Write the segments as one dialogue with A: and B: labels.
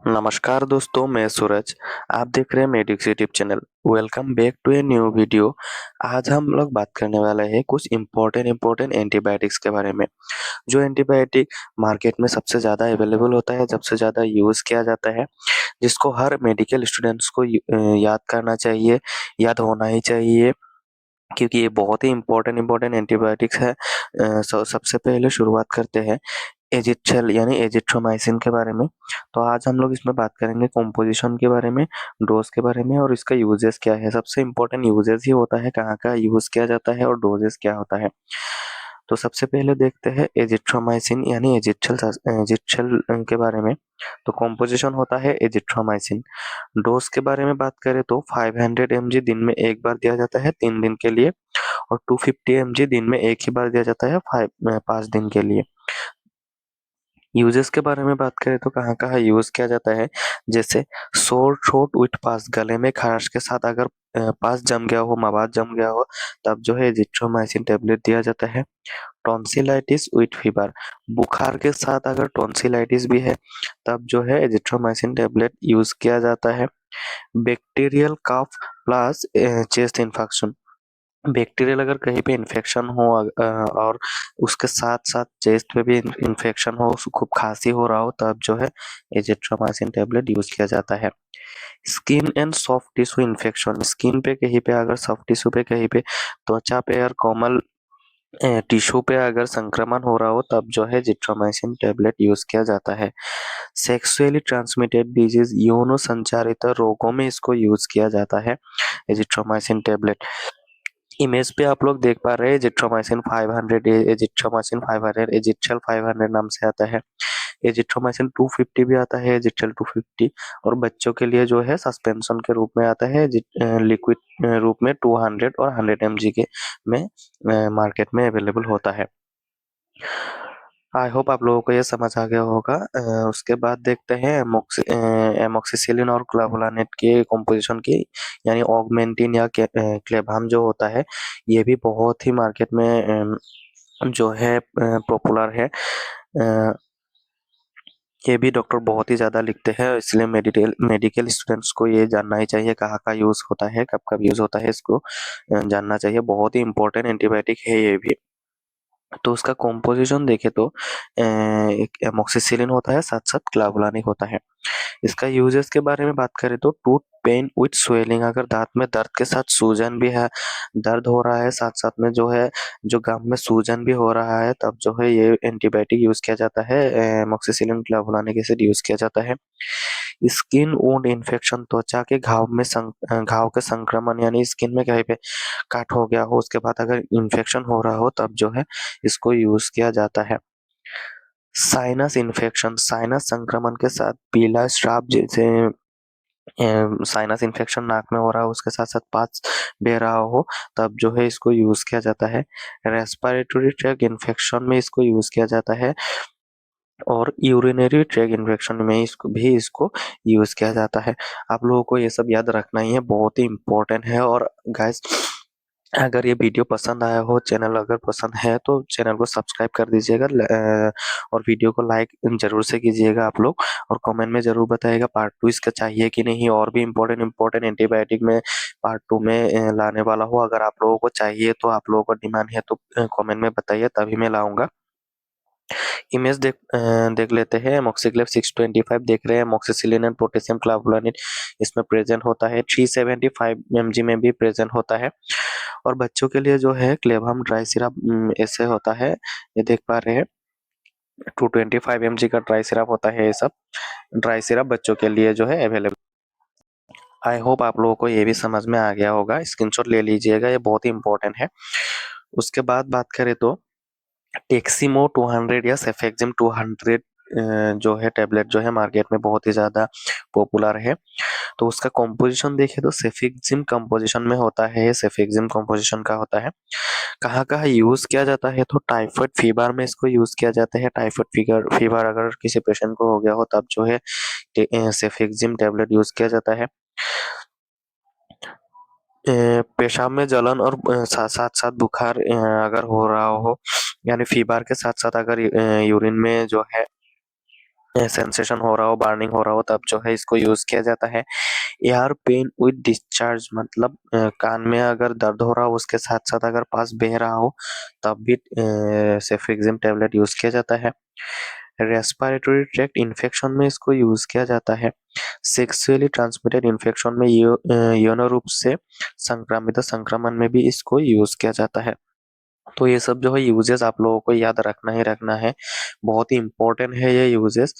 A: नमस्कार दोस्तों, मैं सूरज। आप देख रहे हैं Medics YouTube channel. Welcome back to a new video. आज हम लोग बात करने वाले हैं कुछ इम्पोर्टेंट एंटीबायोटिक्स के बारे में। जो एंटीबायोटिक मार्केट में सबसे ज़्यादा अवेलेबल होता है, सबसे ज़्यादा यूज़ किया जाता है, जिसको हर मेडिकल स्टूडेंट्स को याद करना चाहिए, याद होना ही चाहिए, क्योंकि ये बहुत ही इम्पोर्टेंट एंटीबायोटिक्स है। सबसे पहले शुरुआत करते हैं एजिथ्रियल यानी एजिथ्रोमाइसिन के बारे में। तो आज हम लोग इसमें बात करेंगे कॉम्पोजिशन के बारे में, डोज के बारे में और इसका यूजेस क्या है। सबसे इम्पोर्टेंट यूजेस ही होता है, कहाँ का यूज किया जाता है और डोजेस क्या होता है। तो सबसे पहले देखते हैं एजिथ्रोमाइसिन यानी एजिथ्रियल के बारे में। तो कॉम्पोजिशन होता है एजिथ्रोमाइसिन। डोज के बारे में बात करें तो 500 mg दिन में एक बार दिया जाता है 3 दिन के लिए, और 250 mg दिन में एक ही बार दिया जाता है 5 दिन के लिए। यूजेस के बारे में बात करें तो कहाँ-कहाँ यूज़ किया जाता है, जैसे सोर थ्रोट विथ पास, गले में खराश के साथ अगर पास जम गया हो, मवाद जम गया हो, तब जो है एजिथ्रोमाइसिन टैबलेट दिया जाता है। टॉन्सिलाइटिस विथ फीवर, बुखार के साथ अगर टॉन्सिलाइटिस भी है, तब जो है एजिथ्रोमाइसिन टैबलेट यूज़ किया जाता है। बैक्टीरियल कफ प्लस चेस्ट इन्फेक्शन, बैक्टीरियल अगर कहीं पे इन्फेक्शन हो और उसके साथ-साथ चेस्ट पे भी इन्फेक्शन हो, खूब खाँसी हो रहा हो, तब जो है एजिथ्रोमाइसिन टैबलेट यूज़ किया जाता है। Skin and soft tissue infection, skin पे कहीं पे अगर सॉफ्ट टिश्यू पे कहीं पे त्वचा पे और कोमल टिश्यू पे अगर संक्रमण हो रहा हो, तब जो है एजिथ्रोमाइसिन टैबलेट यूज़ किया जाता है। सेक्सुअली ट्रांसमिटेड डिजीज़, यौन संचारित रोगों में इसको यूज़ किया जाता है एजिथ्रोमाइसिन टैबलेट। इमेज पे आप लोग देख पा रहे हैं एजिथ्रोमाइसिन 500, एजिथ्रोमाइसिन 500, एजिथ्रियल 500 नाम से आता है। एजिथ्रोमाइसिन 250 भी आता है, एजिथ्रियल 250, और बच्चों के लिए जो है सस्पेंशन के रूप में आता है, लिक्विड रूप में 200 और 100 mg के में मार्केट में अवेलेबल होता है। आई होप आप लोगों को ये समझ आ गया होगा। उसके बाद देखते हैं एमोक्सिसिलिन और क्लावुलानेट के कॉम्पोजिशन की, यानी ऑगमेंटिन या क्लेबाम जो होता है, ये भी बहुत ही मार्केट में जो है पॉपुलर है। ये भी डॉक्टर बहुत ही ज़्यादा लिखते हैं, इसलिए मेडिकल स्टूडेंट्स को ये जानना ही चाहिए कहाँ का यूज़ होता है, कब-कब यूज़ होता है, इसको जानना चाहिए। बहुत ही इम्पोर्टेंट एंटीबायोटिक है ये भी। तो उसका कॉम्पोजिशन देखें तो एक एमोक्सिसिलिन होता है, साथ-साथ क्लावुलानिक होता है। इसका यूजेस के बारे में बात करें तो टूथ पेन विथ स्वेलिंग, अगर दाँत में दर्द के साथ सूजन भी है, दर्द हो रहा है, साथ-साथ में जो है जो गम में सूजन भी हो रहा है, तब जो है ये एंटीबायोटिक यूज़ किया जाता है, एमोक्सिसिलिन क्लावुलानिक एसिड यूज़ किया जाता है। स्किन वुंड इन्फेक्शन, त्वचा के घाव के संक्रमण, यानी स्किन में कहीं पे कट हो गया हो, उसके बाद अगर इन्फेक्शन हो रहा हो, तब जो है इसको यूज़ किया जाता है। साइनस इन्फेक्शन, साइनस संक्रमण के साथ पीला स्राव, जैसे साइनस इन्फेक्शन नाक में हो रहा हो, उसके साथ-साथ पास बह रहा हो, तब जो है इसको यूज़ किया जाता है। रेस्पिरेटरी ट्रैक्ट इन्फेक्शन में इसको यूज़ किया जाता है, और यूरिनरी ट्रैक्ट इन्फेक्शन में इसको यूज़ किया जाता है। आप लोगों को ये सब याद रखना ही है, बहुत ही इम्पोर्टेंट है। और गाइस, अगर ये वीडियो पसंद आया हो, चैनल अगर पसंद है तो चैनल को सब्सक्राइब कर दीजिएगा, और वीडियो को लाइक ज़रूर से कीजिएगा आप लोग, और कमेंट में ज़रूर बताइएगा पार्ट 2 इसका चाहिए कि नहीं, और भी इम्पोर्टेंट एंटीबायोटिक में पार्ट 2 में लाने वाला हूँ। अगर आप लोगों को चाहिए तो आप लोगों को डिमांड है तो कमेंट में बताइए, तभी मैं लाऊँगा। इमेज देख लेते हैं। एमोक्सिक्लेव 625 देख रहे हैं, एमोक्सिसिलिन एंड पोटेशियम क्लावुलानिन इसमें प्रेजेंट होता है। 375 mg में भी प्रेजेंट होता है। और बच्चों के लिए जो है क्लेवम ड्राई सिरप ऐसे होता है, ये देख पा रहे हैं। 225 mg का ड्राई सिरप होता है, ये सब ड्राई सिरप बच्चों के लिए जो है अवेलेबल। आई होप आप लोगों को ये भी समझ में आ गया होगा, स्क्रीनशॉट ले लीजिएगा, ये बहुत ही इंपॉर्टेंट है। उसके बाद बात करें तो टेक्सिमो 200 या सेफेक्सिम 200 जो है टैबलेट जो है मार्केट में बहुत ही ज़्यादा पॉपुलर है। तो उसका कॉम्पोजिशन देखें तो सेफेक्सिम कॉम्पोजिशन में होता है, सेफेक्सिम कॉम्पोजिशन का होता है। कहाँ-कहाँ यूज़ किया जाता है तो टाइफाइड फीवर में इसको यूज़ किया जाता है। टाइफाइड फीवर अगर किसी पेशेंट को हो गया हो, तब जो है सेफेक्सिम टैबलेट यूज़ किया जाता है। पेशाब में जलन और साथ-साथ बुखार अगर हो रहा हो, यानी फीवर के साथ-साथ अगर यूरिन में जो है सेंसेशन हो रहा हो, बर्निंग हो रहा हो, तब जो है इसको यूज किया जाता है। एयर पेन विद डिस्चार्ज मतलब कान में अगर दर्द हो रहा हो उसके साथ साथ अगर पास बह रहा हो तब भी सेफिक्सिम टेबलेट यूज किया जाता है। रेस्पिरेटरी ट्रैक्ट इन्फेक्शन में इसको यूज किया जाता है। सेक्सुअली ट्रांसमिटेड इन्फेक्शन में यौन रूप से संक्रामित संक्रमण में भी इसको यूज किया जाता है। तो ये सब जो है यूजेस आप लोगों को याद रखना ही रखना है, बहुत ही इंपॉर्टेंट है ये यूजेस।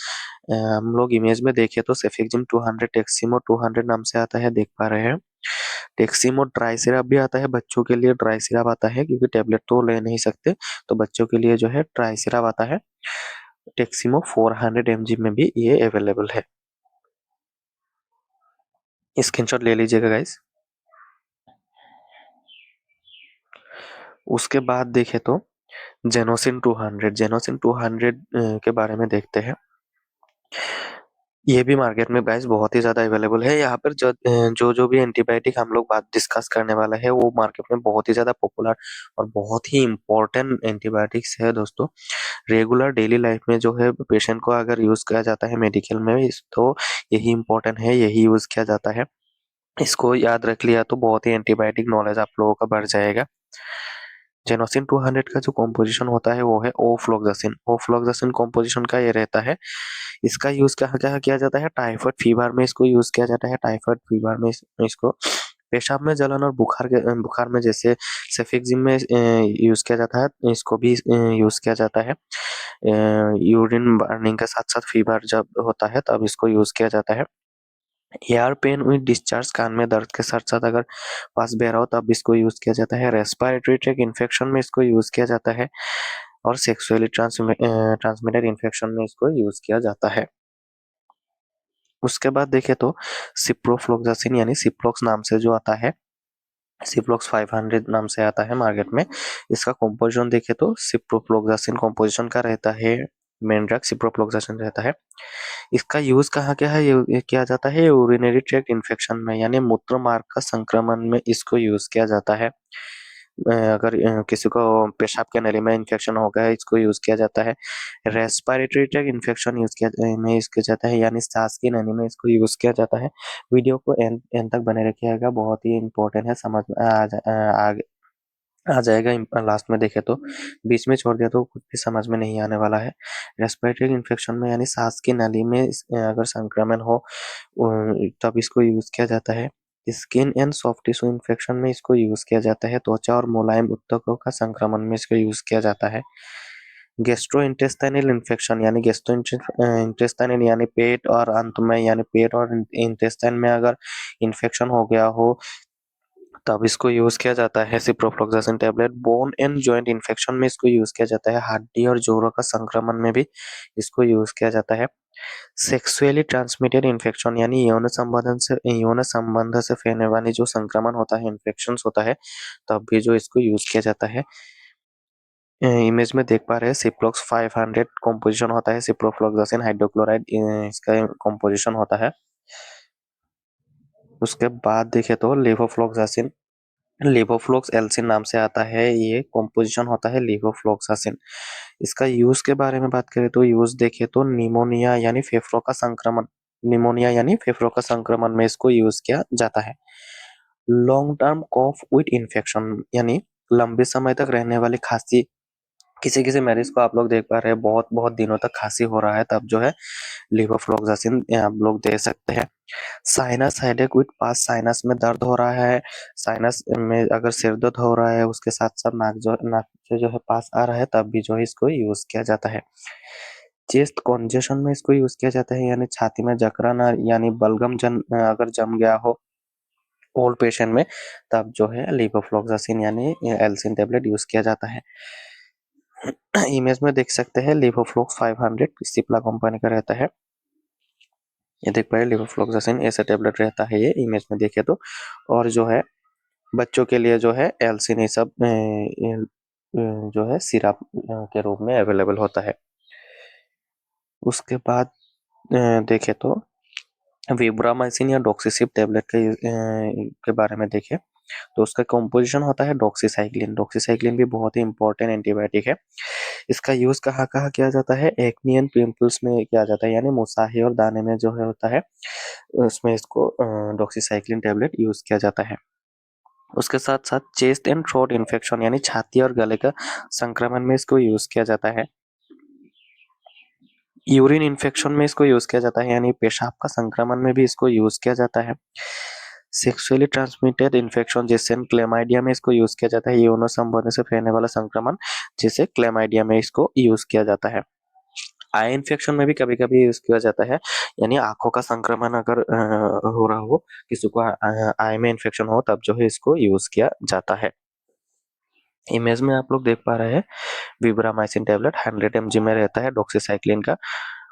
A: हम लोग इमेज में देखें तो सेफिक्सिम 200 टेक्सिमो 200 नाम से आता है, देख पा रहे हैं। टेक्सिमो ड्राई सिरप भी आता है, बच्चों के लिए ड्राई सिरप आता है क्योंकि टेबलेट तो ले नहीं सकते, तो बच्चों के लिए जो है ड्राई सिरप आता है। टेक्सिमो 400 mg में भी ये अवेलेबल है, स्क्रीनशॉट ले लीजिएगा गाइस। उसके बाद देखें तो जेनोसिन 200, जेनोसिन 200 के बारे में देखते हैं। ये भी मार्केट में गाइस बहुत ही ज़्यादा अवेलेबल है। यहाँ पर जो भी एंटीबायोटिक हम लोग बात डिस्कस करने वाला है वो मार्केट में बहुत ही ज़्यादा पॉपुलर और बहुत ही इम्पोर्टेंट एंटीबायोटिक्स है दोस्तों। रेगुलर डेली लाइफ में जो है पेशेंट को अगर यूज़ किया जाता है मेडिकल में तो यही इम्पोर्टेंट है, यही यूज़ किया जाता है। इसको याद रख लिया तो बहुत ही एंटीबायोटिक नॉलेज आप लोगों का बढ़ जाएगा। जेनोसिन 200 का जो कॉम्पोजिशन होता है वो है ओफ्लोक्सासिन। ओफ्लोक्सासिन कॉम्पोजिशन का ये रहता है। इसका यूज कहाँ कहाँ किया जाता है, टाइफाइड फीवर में इसको यूज किया जाता है। टाइफाइड फीवर में इसको पेशाब में जलन और बुखार में जैसे सेफिक्सिम में यूज किया जाता है, इसको भी यूज किया जाता है। यूरिन बर्निंग के साथ साथ फीवर जब होता है तब इसको यूज किया जाता है। एयर पेन विद डिस्चार्ज, कान में दर्द के साथ साथ अगर पास बह रहा हो तब इसको यूज किया जाता है। रेस्पिरेटरी ट्रैक इन्फेक्शन में इसको यूज किया जाता है और सेक्सुअली ट्रांसमिटेड इन्फेक्शन में इसको यूज किया जाता है। उसके बाद देखें तो सिप्रोफ्लोक्सासिन यानी सिप्रोक्स नाम से जो आता है, सिप्रोक्स 500 नाम से आता है मार्केट में। इसका कॉम्पोजिशन देखें तो सिप्रोफ्लोक्सासिन कॉम्पोजिशन का रहता है, मेन ड्रग सिप्रोफ्लोक्सासिन रहता है। इसका यूज कहाँ क्या है, ये किया जाता है यूरिनरी ट्रैक्ट इन्फेक्शन में यानी मूत्र मार्ग का संक्रमण में इसको यूज किया जाता है। अगर किसी को पेशाब के नली में इन्फेक्शन हो गया है इसको यूज किया जाता है। रेस्पिरेटरी ट्रैक्ट इन्फेक्शन यूज किया जाता है यानी सांस की नली में इसको यूज किया जाता है। वीडियो को एंड एंड तक बने रखिएगा, बहुत ही इंपॉर्टेंट है, समझ में आ जाएगा। लास्ट में देखे तो बीच में छोड़ दिया तो कुछ भी समझ में नहीं आने वाला है। रेस्पिरेटरी इन्फेक्शन में यानी सांस की नली में अगर संक्रमण हो तब इसको यूज किया जाता है। Skin and soft tissue infection में इसको यूज किया जाता है। त्वचा और मुलायम ऊतकों का संक्रमण में इसको यूज किया जाता है। गैस्ट्रोइंटेस्टाइनल इन्फेक्शन यानी गैस्ट्रोइंटेस्टाइनल यानी पेट और अंत में यानी पेट और इंटेस्टाइन में अगर इन्फेक्शन हो गया हो तब इसको यूज किया जाता है ciprofloxacin tablet. Bone and joint infection में इसको यूज किया जाता है। हड्डी और जोड़ों का संक्रमण में भी इसको यूज किया जाता है। सेक्सुअली ट्रांसमिटेड इन्फेक्शन यानी यौन संबंध से फैलने वाली जो संक्रमण होता है, इन्फेक्शन होता है, तब भी जो इसको यूज किया जाता है। इमेज में देख पा रहे हैं सिप्रोक्स 500 कॉम्पोजिशन होता है, सिप्रोफ्लोक्सासिन हाइड्रोक्लोराइड इसका कॉम्पोजिशन होता है। उसके बाद देखे तो लेवोफ्लोक्सासिन, लेवोफ्लोक्स एल्सिन नाम से आता है, ये कॉम्पोजिशन होता है लेवोफ्लोक्सासिन। इसका यूज के बारे में बात करें तो यूज देखे तो निमोनिया यानी फेफड़ों का संक्रमण में इसको यूज किया जाता है। Long term cough with infection यानी लंबे समय तक रहने वाली खांसी, किसी किसी मरीज को आप लोग देख पा रहे हैं बहुत बहुत दिनों तक खांसी हो रहा है तब जो है लेवोफ्लोक्सासिन आप लोग दे सकते हैं। Sinus headache with pass, sinus में दर्द हो रहा है, साइनस में अगर सिर दर्द हो रहा है उसके साथ साथ नाक से जो है पास आ रहा है तब भी जो है इसको यूज किया जाता है। चेस्ट कॉन्जेशन में इसको यूज किया जाता है यानी छाती में जकड़न यानी बलगम अगर जम गया हो ओल्ड पेशेंट में तब जो है लेवोफ्लोक्सासिन यानी एल्सिन टेबलेट यूज किया जाता है। इमेज में देख सकते हैं लेवोफ्लोक्स 500 सिप्ला कंपनी का रहता है, ये देख पाए लेवोफ्लोक्सासिन ऐसा टेबलेट रहता है ये इमेज में देखे तो। और जो है बच्चों के लिए जो है एल्सिन ये सब जो है सिरप के रूप में अवेलेबल होता है। उसके बाद देखे तो विब्रामाइसिन या डॉक्सीसिब टेबलेट के बारे में देखें तो उसका कंपोजिशन होता है डॉक्सीसाइक्लिन। डॉक्सीसाइक्लिन भी बहुत ही इंपॉर्टेंट एंटीबायोटिक है। इसका यूज कहाँ कहाँ किया जाता है? एक्ने एंड पिंपल्स में किया जाता है, यानी मुसाही और दाने में जो है होता है उसमें इसको डॉक्सीसाइक्लिन टेबलेट यूज किया जाता है। उसके साथ साथ चेस्ट एंड थ्रोट इन्फेक्शन यानी छाती और गले का संक्रमण में इसको यूज किया जाता है। यूरिन इन्फेक्शन में इसको यूज किया जाता है, यानी पेशाब का संक्रमण में भी इसको यूज किया जाता है। सेक्सुअली ट्रांसमिटेड इन्फेक्शन जिससे क्लेमाइडिया में इसको यूज किया जाता है, यौन संबंध से फैलने वाला संक्रमण जिसे क्लेमाइडिया में इसको यूज किया जाता है। आई इन्फेक्शन में भी कभी कभी यूज किया जाता है, यानी आंखों का संक्रमण अगर हो रहा हो, किसी को आई में इन्फेक्शन हो, तब जो है इसको यूज किया जाता है। इमेज में आप लोग देख पा रहे हैं विब्रामाइसिन टेबलेट 100 mg में रहता है डॉक्सीसाइक्लिन का,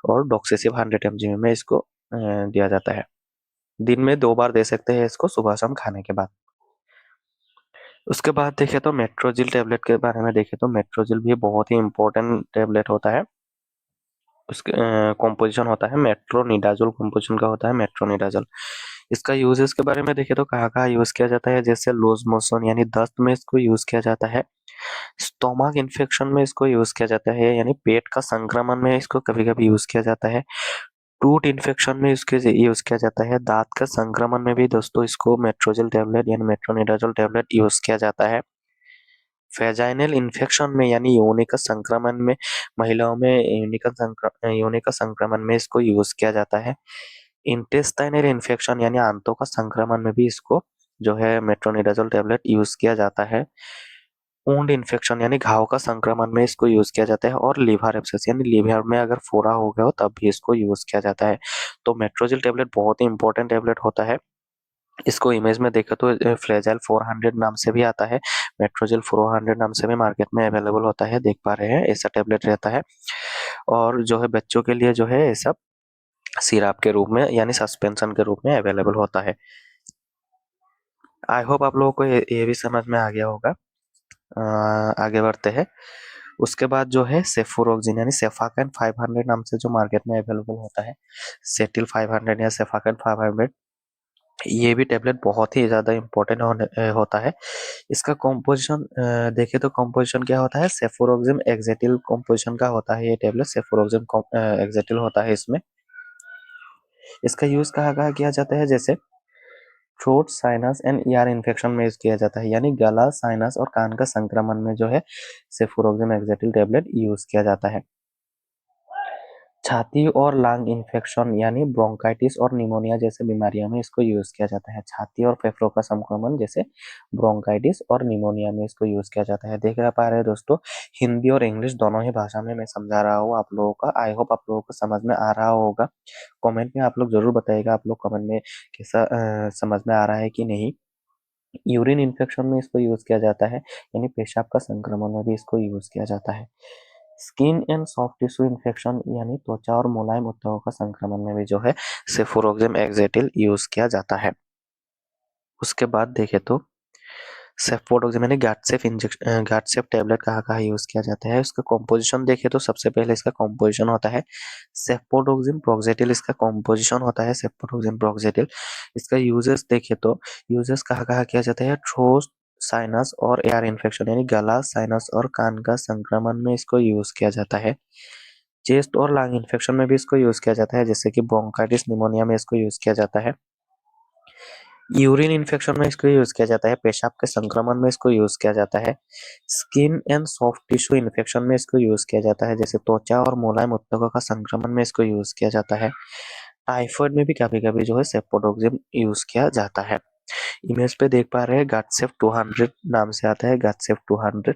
A: और डॉक्सीसिब 100 mg में इसको दिया जाता है। दिन में 2 बार दे सकते हैं इसको, सुबह शाम खाने के बाद। उसके बाद देखें तो मेट्रोजिल टेबलेट के बारे में देखें तो मेट्रोजिल भी बहुत ही इंपॉर्टेंट टेबलेट होता है। उसके कॉम्पोजिशन होता है मेट्रोनिडाजोल, कॉम्पोजिशन का होता है मेट्रोनिडाजोल। इसका यूजेस के बारे में देखें तो कहाँ कहाँ यूज किया जाता है, जैसे लूज मोशन यानी दस्त में इसको यूज किया जाता है। स्टोमक इन्फेक्शन में इसको यूज किया जाता है, यानी पेट का संक्रमण में इसको कभी कभी यूज किया जाता है। टूथ इन्फेक्शन में इसके यूज किया जाता है। दांत का संक्रमण में भी दोस्तों इसको मेट्रोजिल टेबलेट यानी मेट्रोनिडाजोल टेबलेट यूज किया जाता है। वेजाइनल इन्फेक्शन में यानी योनि का संक्रमण में, महिलाओं में योनि का संक्रमण में इसको यूज किया जाता है। इंटेस्टाइनल इन्फेक्शन यानी आंतों का संक्रमण में भी इसको जो है मेट्रोनिडाजोल टेबलेट यूज किया जाता है। वुंड इन्फेक्शन यानी घाव का संक्रमण में इसको यूज किया जाता है, और लिवर एब्सेस यानी लिवर में अगर फोड़ा हो गया हो तब भी इसको यूज किया जाता है। तो मेट्रोजिल टेबलेट बहुत ही इंपॉर्टेंट टेबलेट होता है। इसको इमेज में देखो तो फ्लेजाइल 400 नाम से भी आता है, मेट्रोजिल 400 नाम से भी मार्केट में अवेलेबल होता है, देख पा रहे हैं ऐसा टेबलेट रहता है। और जो है बच्चों के लिए जो है ये सब सिरप के रूप में यानी सस्पेंशन के रूप में अवेलेबल होता है। आई होप आप लोगों को ये भी समझ में आ गया होगा। आगे बढ़ते हैं। उसके बाद जो है सेफुरोक्सिन यानी सेफाकन 500 नाम से जो मार्केट में अवेलेबल होता है, सेटिल 500 या सेफाकन 500, ये भी टेबलेट बहुत ही ज़्यादा इम्पोर्टेंट होता है। इसका कॉम्पोजिशन देखें तो कॉम्पोजिशन क्या होता है, सेफुरोक्सिम एक्जेटिल कॉम्पोजिशन का होता है ये टेबलेट, सेफुरोक्सिम एक्जेटिल होता है इसमें। इसका यूज़ कहाँ कहाँ किया जाता है, जैसे throat, sinus and ER infection में यूज किया जाता है, यानी गला, साइनस और कान का संक्रमण में जो है सेफुरोक्सिम एक्जेटिल टेबलेट यूज किया जाता है। छाती और लंग इन्फेक्शन यानी ब्रोंकाइटिस और निमोनिया जैसे बीमारियों में इसको यूज किया जाता है। छाती और फेफड़ों का संक्रमण जैसे ब्रोंकाइटिस और निमोनिया में इसको यूज किया जाता है। देख पा रहे हैं दोस्तों, हिंदी और इंग्लिश दोनों ही भाषा में मैं समझा रहा हूँ आप लोगों का। आई होप आप लोगों को समझ में आ रहा होगा। कमेंट में आप लोग जरूर बताइएगा आप लोग कमेंट में कैसा समझ में आ रहा है कि नहीं। यूरिन इन्फेक्शन में इसको यूज किया जाता है, यानी पेशाब का संक्रमण में भी इसको यूज किया जाता है। Skin and soft tissue infection यानी त्वचा और मुलायम ऊतकों का संक्रमण में भी जो है सेफुरोक्सिम एक्जेटिल यूज किया जाता है। उसके बाद देखें तो सेफोडोक्सिम यानी गाटसेफ इंजेक्शन, गाटसेफ टेबलेट कहाँ कहाँ यूज किया जाता है। उसका कॉम्पोजिशन देखें तो सबसे पहले इसका कॉम्पोजिशन होता है सेफोडोक्सिम प्रोक्जेटिल, इसका कॉम्पोजिशन होता है सेफोडोक्सिम प्रोक्जेटिल। इसका यूजेस देखें तो यूजेस कहाँ कहाँ किया जाता है, थ्रोट, साइनस और एयर इन्फेक्शन यानी गला, साइनस और कान का संक्रमण में इसको यूज किया जाता है। चेस्ट और लंग इन्फेक्शन में भी इसको यूज किया जाता है, जैसे कि ब्रोंकाइटिस, निमोनिया में इसको यूज किया जाता है। यूरिन इन्फेक्शन में इसको यूज किया जाता है। पेशाब के संक्रमण में इसको यूज किया जाता है। Skin and soft tissue infection में इसको यूज किया जाता है, जैसे त्वचा और मुलायम ऊतकों का संक्रमण में इसको यूज किया जाता है। टाइफाइड में भी कभी कभी जो है सेफोडोक्सिम यूज किया जाता है। इमेज पे देख पा रहे हैं गाटसेफ 200 नाम से आता है, गाटसेफ 200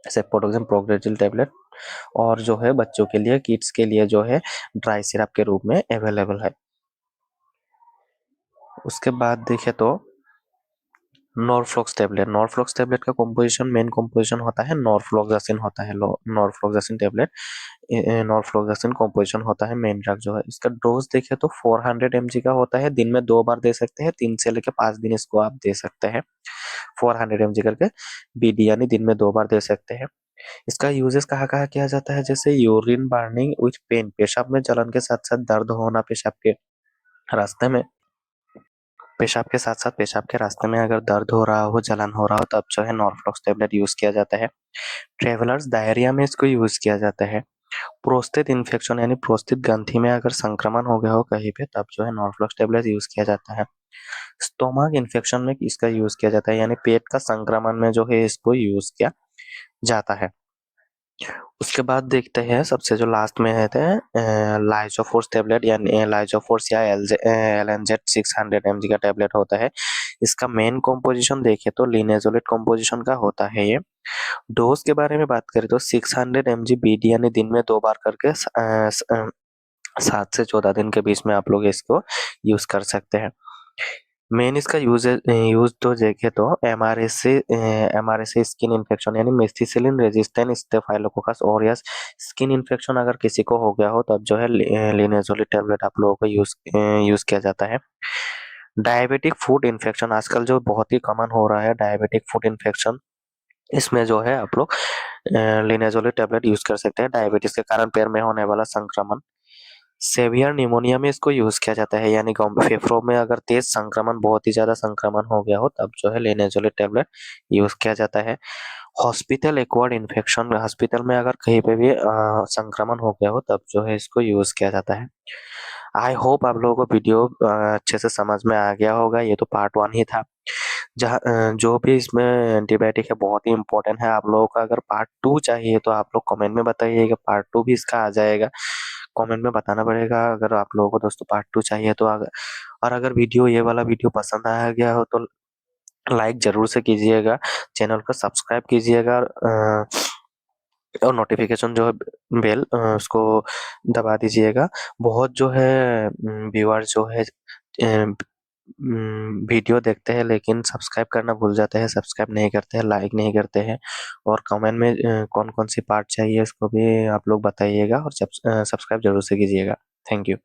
A: सेफोडोक्सिम प्रोग्रेजिल टेबलेट, और जो है बच्चों के लिए, किड्स के लिए जो है ड्राई सिरप के रूप में अवेलेबल है। उसके बाद देखें तो नॉरफ्लॉक्स टेबलेट, नॉरफ्लॉक्स टेबलेट का कॉम्पोजिशन, मेन कॉम्पोजिशन होता है नॉरफ्लॉक्सासिन होता है। नॉरफ्लॉक्सासिन टेबलेट, नॉरफ्लॉक्सासिन कॉम्पोजिशन होता है मेन ड्रग जो है। इसका डोज देखें तो 400 mg का होता है, दिन में 2 बार दे सकते हैं, 3 से लेकर 5 दिन इसको आप दे सकते हैं। 400 mg करके बीडी यानी दिन में 2 बार दे सकते हैं। इसका यूजेस कहाँ कहाँ किया जाता है, जैसे यूरिन बर्निंग विथ पेन, पेशाब में जलन के साथ साथ दर्द होना पेशाब के रास्ते में, पेशाब के साथ-साथ पेशाब के रास्ते में अगर दर्द हो रहा हो, जलन हो रहा हो, तब जो है नॉर्फ्लॉक्स टैबलेट यूज़ किया जाता है। ट्रैवलर्स डायरिया में इसको यूज़ किया जाता है। प्रोस्टेट इन्फेक्शन यानी प्रोस्टेट ग्रंथि में अगर संक्रमण हो गया हो कहीं पे, तब जो है नॉर्फ्लॉक्स टैबलेट यूज़ किया जाता है। स्टोमक इन्फेक्शन में इसका यूज़ किया जाता है, यानी पेट का संक्रमण में जो है इसको यूज़ किया जाता है। उसके बाद देखते हैं सबसे जो लास्ट में है लाइज़ोफोर्स टैबलेट, यानी लाइज़ोफोर्स या एलएनजेड 600 mg का टैबलेट होता है। इसका मेन कॉम्पोजिशन देखें तो लिनेज़ोलेट कॉम्पोजिशन का होता है ये। डोज के बारे में बात करें तो 600 mg बीडी यानी दिन में 2 बार करके 7 से 14 दिन के बीच में आप लोग इसको यूज़ कर सकते हैं। मेन इसका यूज़ तो देखें तो एमआरएसए स्किन इन्फेक्शन यानी methicillin resistant staphylococcus aureus skin infection अगर किसी को हो गया हो, तब जो है लिनेज़ोलिड टैबलेट आप लोगों को यूज़ किया जाता है। डायबिटिक फूड इन्फेक्शन आजकल जो बहुत ही कॉमन हो रहा है, डायबिटिक फूड इन्फेक्शन, इसमें जो है आप लोग लिनेज़ोलिड टैबलेट यूज़ कर सकते हैं डायबिटीज़ के कारण पैर में होने वाला संक्रमण। सेवियर निमोनिया में इसको यूज़ किया जाता है, यानी फेफड़ों में अगर तेज संक्रमण, बहुत ही ज़्यादा संक्रमण हो गया हो, तब जो है लिनेज़ोलिड टैबलेट यूज़ किया जाता है। हॉस्पिटल एक्वायर्ड इन्फेक्शन, हॉस्पिटल में अगर कहीं पे भी संक्रमण हो गया हो, तब जो है इसको यूज़ किया जाता है। आई होप आप लोगों को वीडियो अच्छे से समझ में आ गया होगा। ये तो पार्ट 1 ही था। जो भी इसमें एंटीबायोटिक है बहुत ही इम्पोर्टेंट है। आप लोगों को अगर पार्ट 2 चाहिए तो आप लोग कमेंट में बताइएगा, पार्ट 2 भी इसका आ जाएगा। कमेंट में बताना पड़ेगा अगर आप लोगों को दोस्तों पार्ट 2 चाहिए तो। और अगर ये वाला वीडियो पसंद आया गया हो तो लाइक ज़रूर से कीजिएगा, चैनल को सब्सक्राइब कीजिएगा, और नोटिफ़िकेशन जो है बेल उसको दबा दीजिएगा। बहुत जो है व्यूअर्स जो है वीडियो देखते हैं लेकिन सब्सक्राइब करना भूल जाते हैं, सब्सक्राइब नहीं करते हैं, लाइक नहीं करते हैं, और कमेंट में कौन-कौन सी पार्ट चाहिए इसको भी आप लोग बताइएगा, और सब्सक्राइब ज़रूर से कीजिएगा। Thank you.